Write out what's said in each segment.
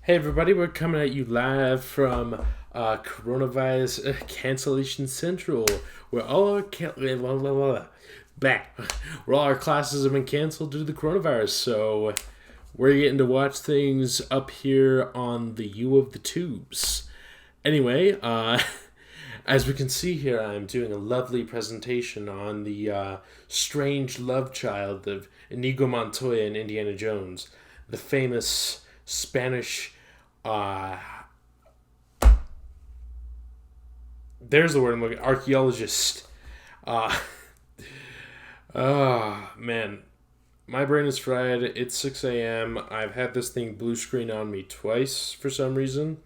Hey everybody, we're coming at you live from Coronavirus Cancellation Central, where back, where all our classes have been canceled due to the coronavirus. So we're getting to watch things up here on the U of the Tubes. Anyway, as we can see here, I'm doing a lovely presentation on the strange love child of Inigo Montoya and Indiana Jones, the famous Spanish. There's the word I'm looking. Archaeologist. Man, my brain is fried. It's 6 a.m. I've had this thing blue screen on me twice for some reason,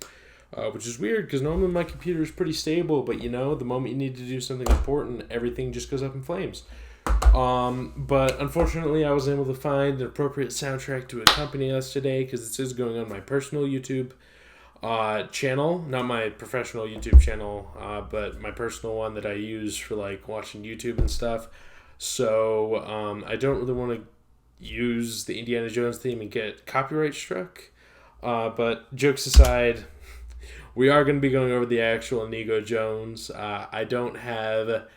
which is weird because normally my computer is pretty stable. But the moment you need to do something important, everything just goes up in flames. But unfortunately, I wasn't able to find an appropriate soundtrack to accompany us today because this is going on my personal YouTube channel, not my professional YouTube channel, but my personal one that I use for watching YouTube and stuff. So I don't really want to use the Indiana Jones theme and get copyright struck. But jokes aside, we are going to be going over the actual Inigo Jones. I don't have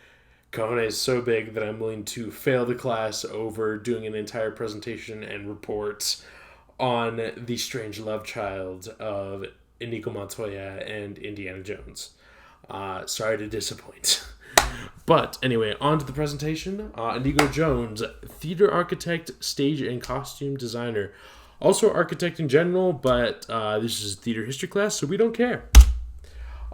cojones so big that I'm willing to fail the class over doing an entire presentation and reports on the strange love child of Inigo Montoya and Indiana Jones. Sorry to disappoint. But anyway, on to the presentation. Inigo Jones, theater architect, stage and costume designer. Also architect in general, but this is a theater history class, so we don't care.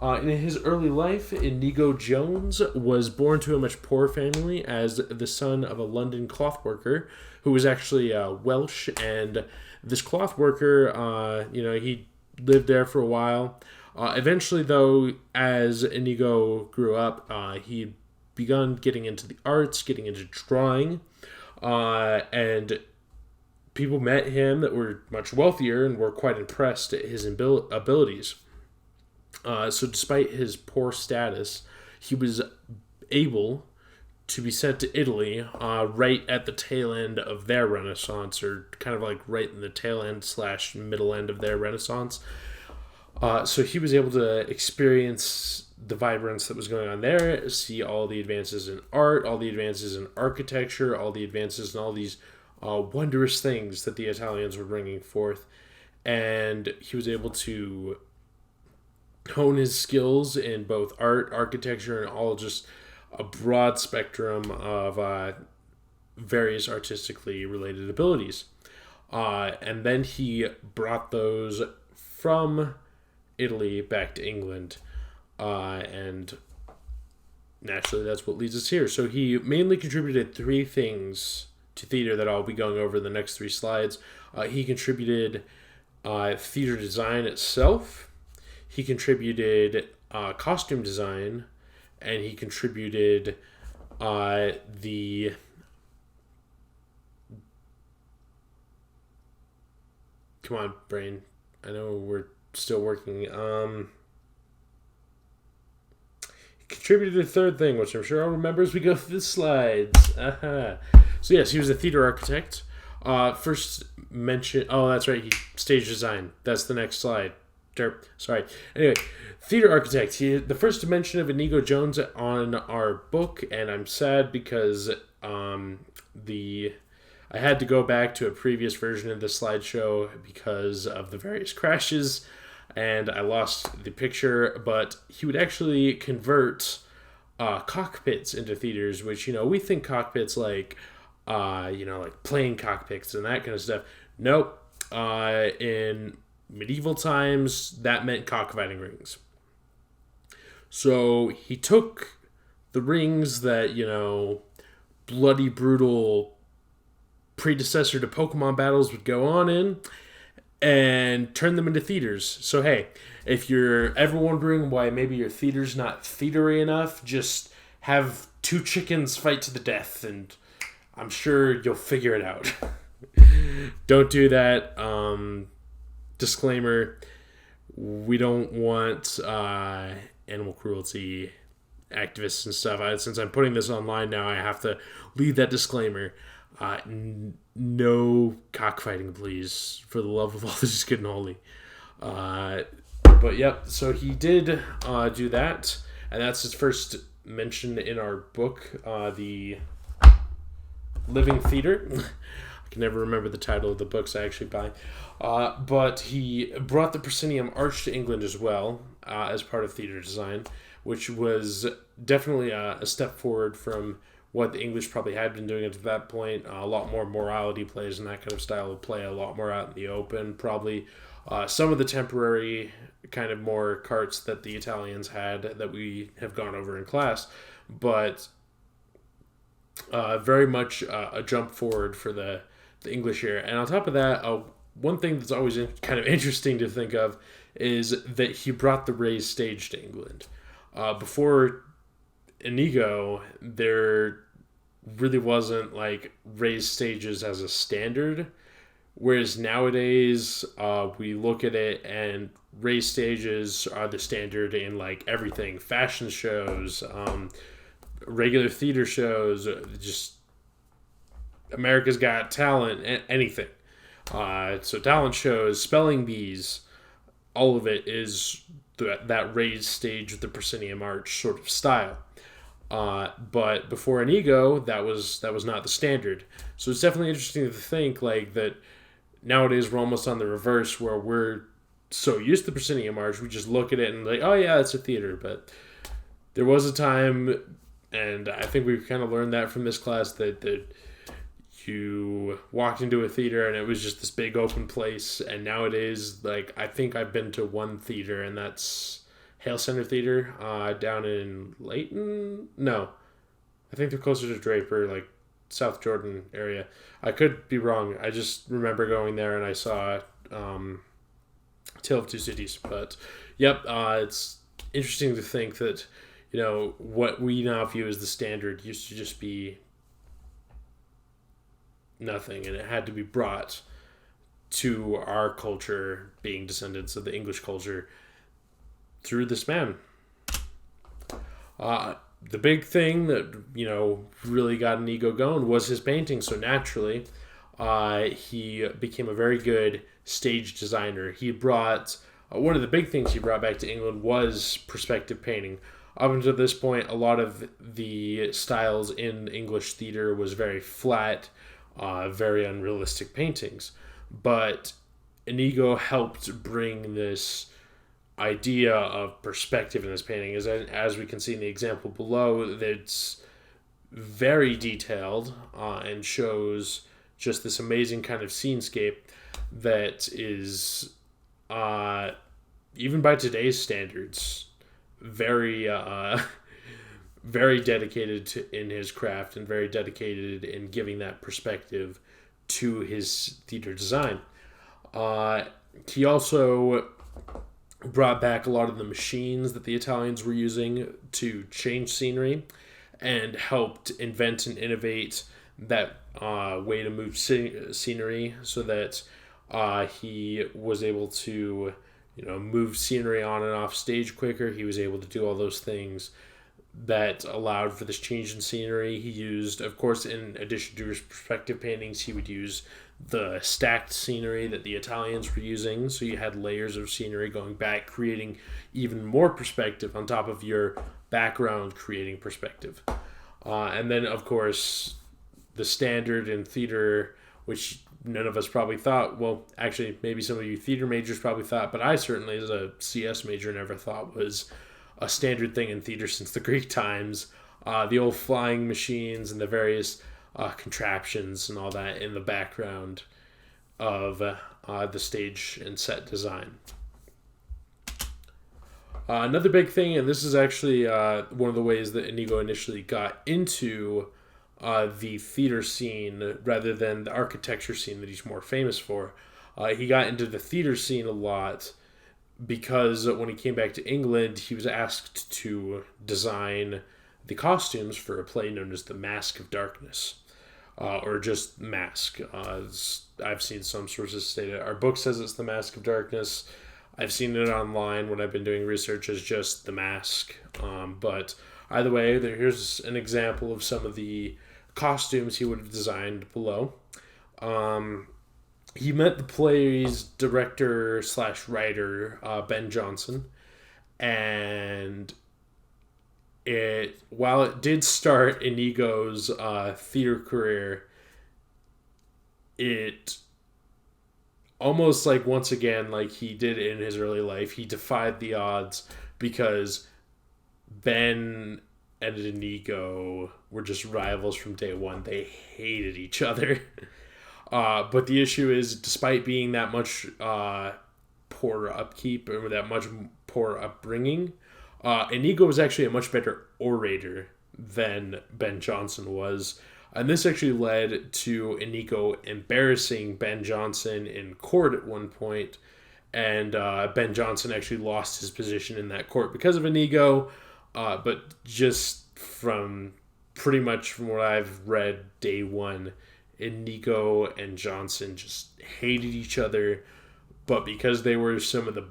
In his early life, Inigo Jones was born to a much poorer family as the son of a London cloth worker who was actually Welsh. And this cloth worker, he lived there for a while. Eventually, though, as Inigo grew up, he begun getting into the arts, getting into drawing, and people met him that were much wealthier and were quite impressed at his abilities. So despite his poor status, he was able to be sent to Italy right at the tail end of their Renaissance, or kind of right in the tail end / middle end of their Renaissance. So he was able to experience the vibrance that was going on there, see all the advances in art, all the advances in architecture, all the advances in all these wondrous things that the Italians were bringing forth. And he was able to hone his skills in both art, architecture, and all just a broad spectrum of various artistically related abilities. And then he brought those from Italy back to England. And naturally, that's what leads us here. So he mainly contributed 3 things to theater that I'll be going over in the next 3 slides. He contributed theater design itself. He contributed costume design, and he contributed the come on, brain. I know we're still working. He contributed a 3rd thing, which I'm sure I'll remember as we go through the slides. So yes, he was a theater architect. First mention. Oh, that's right. He stage design. That's the next slide. Sorry. Anyway, theater architect. The first mention of Inigo Jones on our book, and I'm sad because I had to go back to a previous version of the slideshow because of the various crashes, and I lost the picture. But he would actually convert cockpits into theaters, which we think cockpits like plane cockpits and that kind of stuff. Nope. In medieval times, that meant cockfighting rings. So he took the rings that, bloody, brutal predecessor to Pokemon battles would go on in and turned them into theaters. So hey, if you're ever wondering why maybe your theater's not theatery enough, just have 2 chickens fight to the death and I'm sure you'll figure it out. Don't do that. Disclaimer, we don't want animal cruelty activists and stuff. Since I'm putting this online now, I have to leave that disclaimer. No cockfighting, please, for the love of all that is good and holy. But yep, so he did do that, and that's his first mention in our book, the Living Theater. I can never remember the title of the books I actually buy. But he brought the proscenium arch to England as well, as part of theater design, which was definitely a step forward from what the English probably had been doing at that point. A lot more morality plays and that kind of style of play, a lot more out in the open. Probably some of the temporary kind of more carts that the Italians had that we have gone over in class, but very much a jump forward for the English here. And on top of that, one thing that's always kind of interesting to think of is that he brought the raised stage to England. Before Inigo, there really wasn't like raised stages as a standard, whereas nowadays we look at it and raised stages are the standard in like everything: fashion shows, regular theater shows, just America's Got Talent, anything. So talent shows, spelling bees, all of it is that raised stage with the proscenium arch sort of style. But before Inigo, that was not the standard. So it's definitely interesting to think like that. Nowadays we're almost on the reverse, where we're so used to the proscenium arch, we just look at it and like, oh yeah, it's a theater. But there was a time, and I think we've kind of learned that from this class, that you walked into a theater and it was just this big open place. And nowadays, like, I think I've been to one theater, and that's Hale Center Theater down in Layton. No, I think they're closer to Draper, like South Jordan area. I could be wrong. I just remember going there and I saw Tale of Two Cities. But yep, it's interesting to think that, you know, what we now view as the standard used to just be nothing, and it had to be brought to our culture, being descendants of the English culture, through this man. The big thing that, you know, really got Inigo going was his painting. So naturally, he became a very good stage designer. He brought one of the big things he brought back to England was perspective painting. Up until this point, a lot of the styles in English theater was very flat, very unrealistic paintings. But Inigo helped bring this idea of perspective in this painting. As we can see in the example below, it's very detailed and shows just this amazing kind of scenescape that is, even by today's standards, very very dedicated in his craft, and very dedicated in giving that perspective to his theater design. He also brought back a lot of the machines that the Italians were using to change scenery, and helped invent and innovate that way to move scenery, so that he was able to, you know, move scenery on and off stage quicker. He was able to do all those things that allowed for this change in scenery. He used, of course, in addition to his perspective paintings, he would use the stacked scenery that the Italians were using. So you had layers of scenery going back, creating even more perspective on top of your background, creating perspective. And then, of course, the standard in theater, which none of us probably thought, well, actually, maybe some of you theater majors probably thought, but I certainly, as a CS major, never thought was a standard thing in theater since the Greek times. The old flying machines and the various contraptions and all that in the background of the stage and set design. Another big thing, and this is actually one of the ways that Inigo initially got into the theater scene rather than the architecture scene that he's more famous for. He got into the theater scene a lot because when he came back to England, he was asked to design the costumes for a play known as The Mask of Darkness, or just Mask. I've seen some sources state it. Our book says it's The Mask of Darkness. I've seen it online when I've been doing research as just The Mask. But either way, here's an example of some of the costumes he would have designed below. he met the play's director slash writer, Ben Jonson, and while it did start Inigo's theater career, it almost like once again, like he did in his early life, he defied the odds because Ben and Inigo were just rivals from day one. They hated each other. But the issue is, despite being that much poor upkeep or that much poor upbringing, Inigo was actually a much better orator than Ben Jonson was. And this actually led to Inigo embarrassing Ben Jonson in court at one point, and Ben Jonson actually lost his position in that court because of Inigo. But just from pretty much from what I've read, day one, Inigo and Jonson just hated each other. But because they were some of the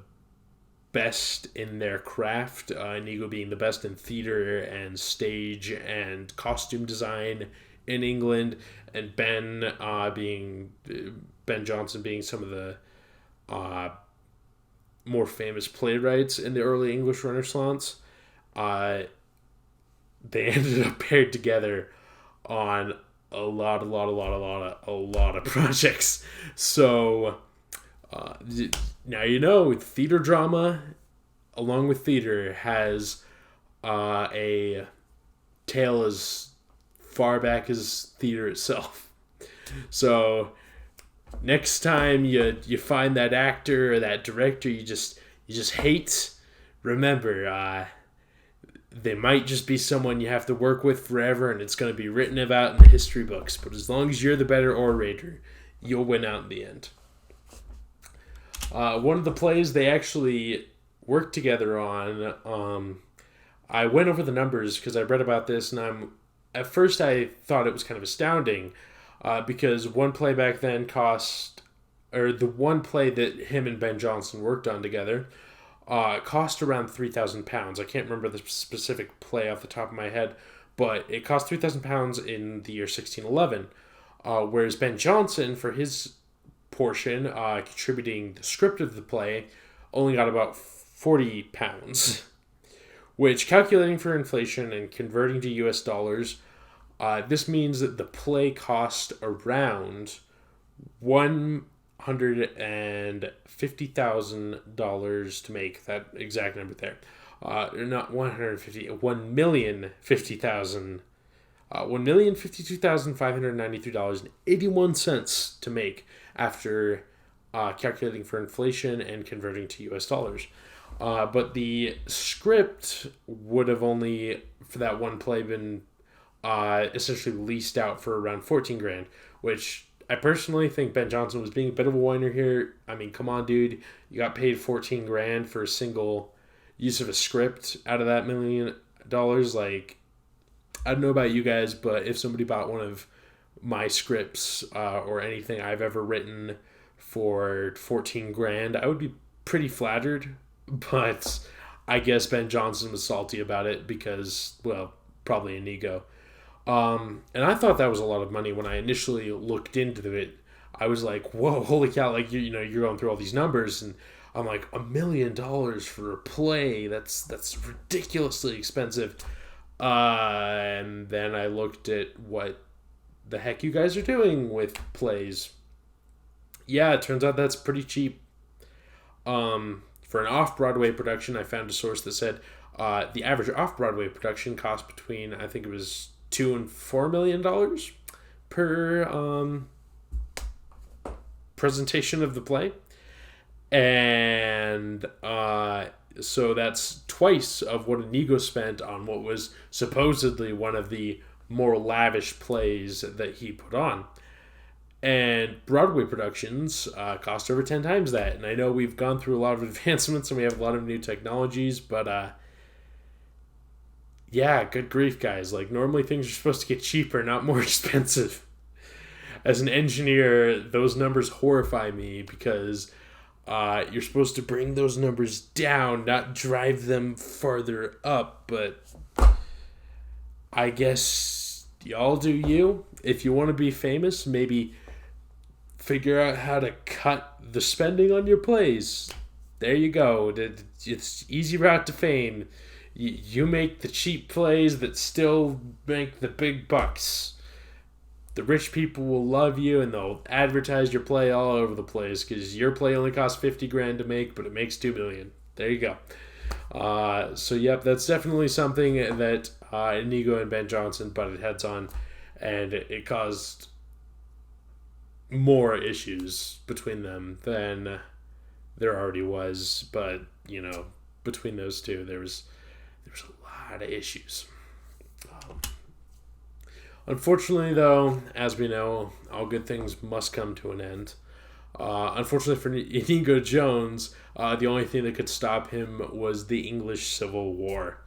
best in their craft, Inigo being the best in theater and stage and costume design in England, and Ben Jonson being some of the more famous playwrights in the early English Renaissance, they ended up paired together on a lot of projects. So now theater drama, along with theater, has a tale as far back as theater itself. So next time you find that actor or that director you just hate, remember they might just be someone you have to work with forever, and it's going to be written about in the history books. But as long as you're the better orator, you'll win out in the end. One of the plays they actually worked together on, I went over the numbers because I read about this, and at first I thought it was kind of astounding because one play back then the one play that him and Ben Jonson worked on together cost around £3,000. I can't remember the specific play off the top of my head, but it cost £3,000 in the year 1611, whereas Ben Jonson, for his portion, contributing the script of the play, only got about £40, which, calculating for inflation and converting to US dollars, this means that the play cost around $150,000 to make. That exact number there. Not 150, 1,050,000, $1,052,593.81 to make after calculating for inflation and converting to US dollars. But the script would have only, for that one play, been essentially leased out for around 14 grand, which I personally think Ben Jonson was being a bit of a whiner here. I mean, come on, dude. You got paid 14 grand for a single use of a script out of that $1 million. Like, I don't know about you guys, but if somebody bought one of my scripts or anything I've ever written for 14 grand, I would be pretty flattered. But I guess Ben Jonson was salty about it because, well, probably Inigo. And I thought that was a lot of money when I initially looked into it. I was like, whoa, holy cow, like, you're going through all these numbers, and I'm like, $1 million for a play, that's ridiculously expensive. And then I looked at what the heck you guys are doing with plays. Yeah, it turns out that's pretty cheap. For an off-Broadway production, I found a source that said the average off-Broadway production cost between, I think it was $2 and $4 million per presentation of the play, and so that's twice of what Inigo spent on what was supposedly one of the more lavish plays that he put on. And Broadway productions cost over 10 times that. And I know we've gone through a lot of advancements and we have a lot of new technologies, but yeah, good grief, guys. Like, normally things are supposed to get cheaper, not more expensive. As an engineer, those numbers horrify me because you're supposed to bring those numbers down, not drive them farther up. But I guess y'all do you. If you want to be famous, maybe figure out how to cut the spending on your plays. There you go. It's easy route to fame. You make the cheap plays that still make the big bucks. The rich people will love you, and they'll advertise your play all over the place because your play only costs $50,000 to make, but it makes $2 million. There you go. So yep, that's definitely something that Inigo and Ben Johnson butted heads on, and it caused more issues between them than there already was. But between those two, there was a lot of issues. Unfortunately, though, as we know, all good things must come to an end. Unfortunately for Inigo Jones, the only thing that could stop him was the English Civil War.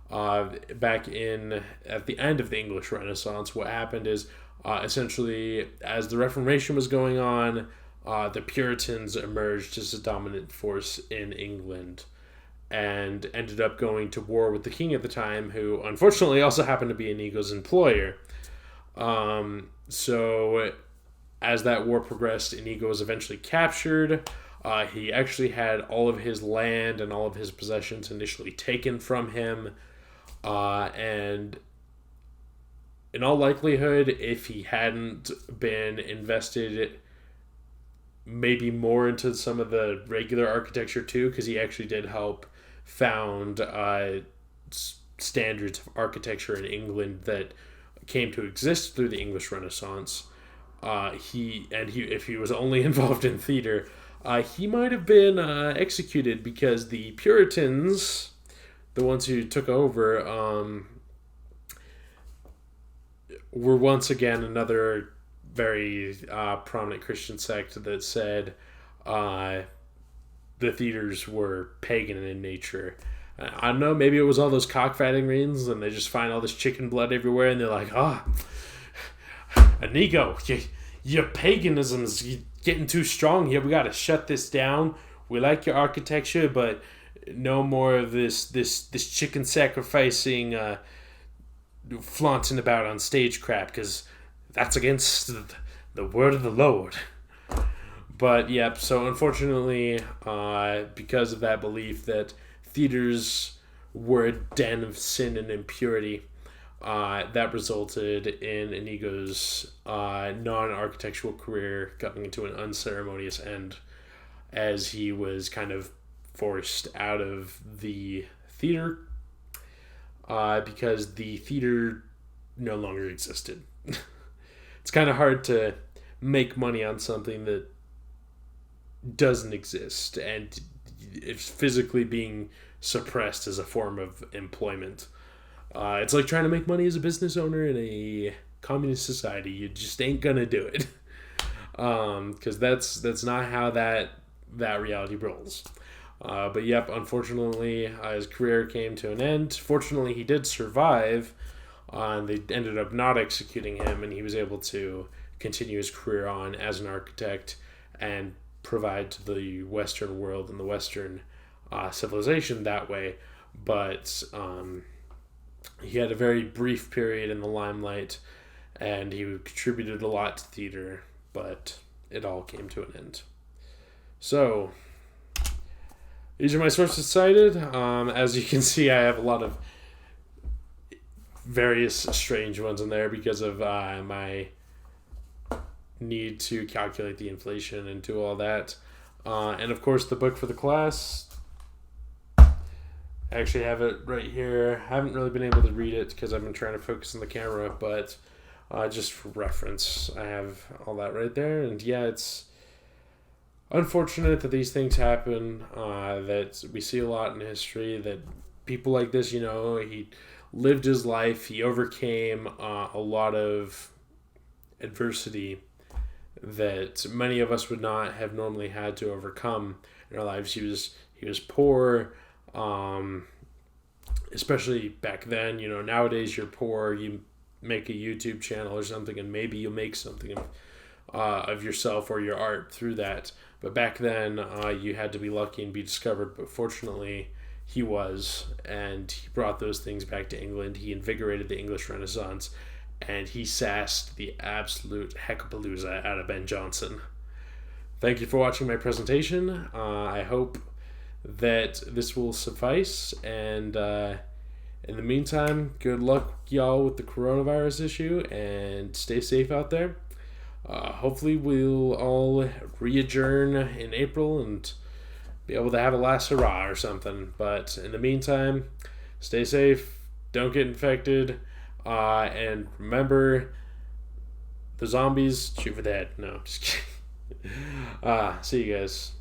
Back at the end of the English Renaissance, what happened is essentially, as the Reformation was going on, the Puritans emerged as a dominant force in England and ended up going to war with the king at the time, who unfortunately also happened to be Inigo's employer. So as that war progressed, Inigo was eventually captured. He actually had all of his land and all of his possessions initially taken from him. And in all likelihood, if he hadn't been invested maybe more into some of the regular architecture too, because he actually did help found standards of architecture in England that came to exist through the English Renaissance. If he was only involved in theater, he might have been executed, because the Puritans, the ones who took over, were once again another very prominent Christian sect that said the theaters were pagan in nature. I don't know, maybe it was all those cockfighting rings and they just find all this chicken blood everywhere and they're like, Inigo, your paganism's getting too strong here. We got to shut this down. We like your architecture, but no more of this chicken sacrificing, flaunting about on stage crap, because that's against the word of the Lord. But yep, so unfortunately, because of that belief that theaters were a den of sin and impurity, that resulted in Inigo's non-architectural career coming to an unceremonious end, as he was kind of forced out of the theater because the theater no longer existed. It's kind of hard to make money on something that doesn't exist, and it's physically being suppressed as a form of employment. It's like trying to make money as a business owner in a communist society. You just ain't gonna do it, because that's not how that reality rolls. But yep, unfortunately, his career came to an end. Fortunately, he did survive, and they ended up not executing him, and he was able to continue his career on as an architect and provide to the Western world and the Western civilization that way. But he had a very brief period in the limelight, and he contributed a lot to theater, but it all came to an end. So these are my sources cited. As you can see, I have a lot of various strange ones in there because of my need to calculate the inflation and do all that. And of course, the book for the class. I actually have it right here. I haven't really been able to read it because I've been trying to focus on the camera, but just for reference, I have all that right there. And yeah, it's unfortunate that these things happen, that we see a lot in history, that people like this, he lived his life, he overcame a lot of adversity that many of us would not have normally had to overcome in our lives. He was poor, especially back then. Nowadays you're poor, you make a YouTube channel or something, and maybe you'll make something of yourself or your art through that. But back then, you had to be lucky and be discovered. But fortunately, he was, and he brought those things back to England. He invigorated the English Renaissance, and he sassed the absolute heckapalooza out of Ben Jonson. thank you for watching my presentation. I hope that this will suffice, and in the meantime, good luck, y'all, with the coronavirus issue, and stay safe out there. Hopefully, we'll all re-adjourn in April and be able to have a last hurrah or something. But in the meantime, stay safe, don't get infected, and remember, the zombies shoot for the head. No, just kidding. See you guys.